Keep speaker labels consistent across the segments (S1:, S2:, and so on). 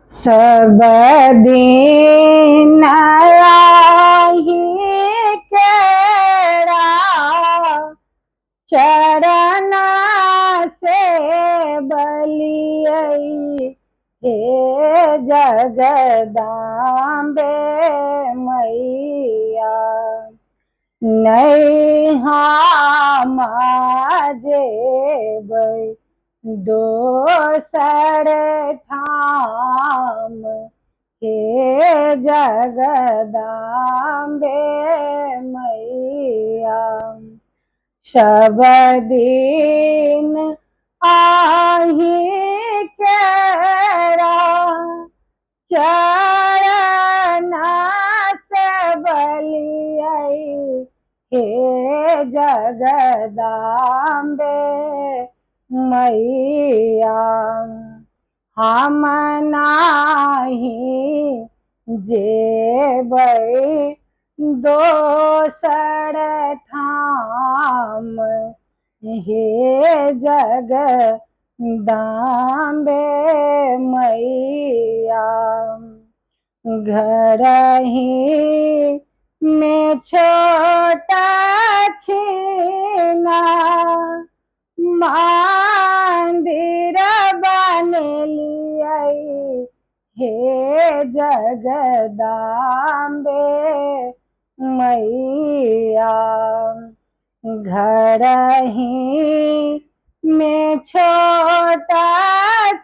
S1: सब दिन आही केरा चरण से बलियई हे जगदाम्बे मैया नहीं जेबै दोसर ठाम हे जगदाम्बे मैया सब दिन आही केरा चरण से बलियई हे जगदाम्बे मैया हम नाही जेबै दोसर ठाम हे जगदाम्बे मैया घर ही में छोटा छीना मंदिर बनलियै हे जगदाम्बे मैया घर ही में छोटा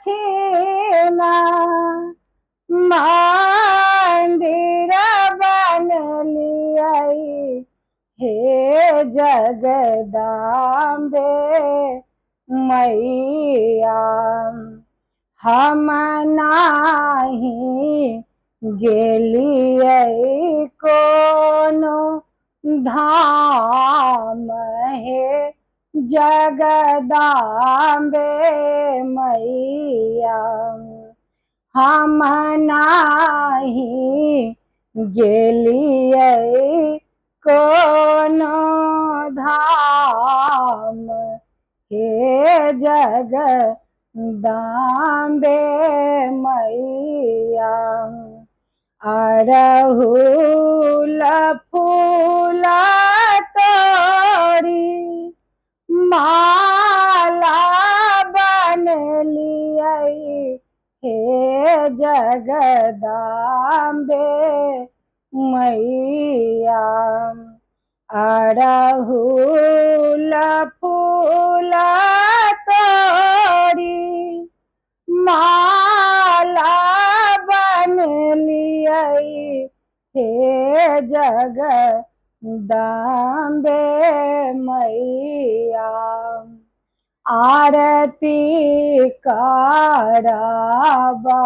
S1: छीना मंदिर बनलियै हे जगदाम्बे मैया हम नाही गेलियै कोनो धाम हे जगदाम्बे मैया हम नाही गेलियै कोनो धाम हे जगदाम्बे मैया अड़हुल फूल तोरी माला बनलियै हे जगदाम्बे मैया अड़हुल फूल तोरी माला बनलियै हे जगदाम्बे मैया आरती कराबा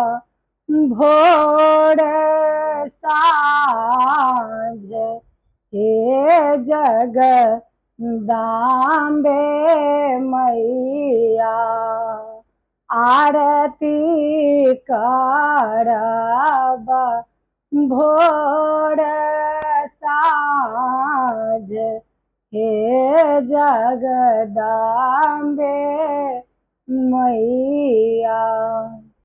S1: भोर साँझ हे जगदाम्बे मैया आरती कराबा भोर साँझ हे जगदाम्बे मैया।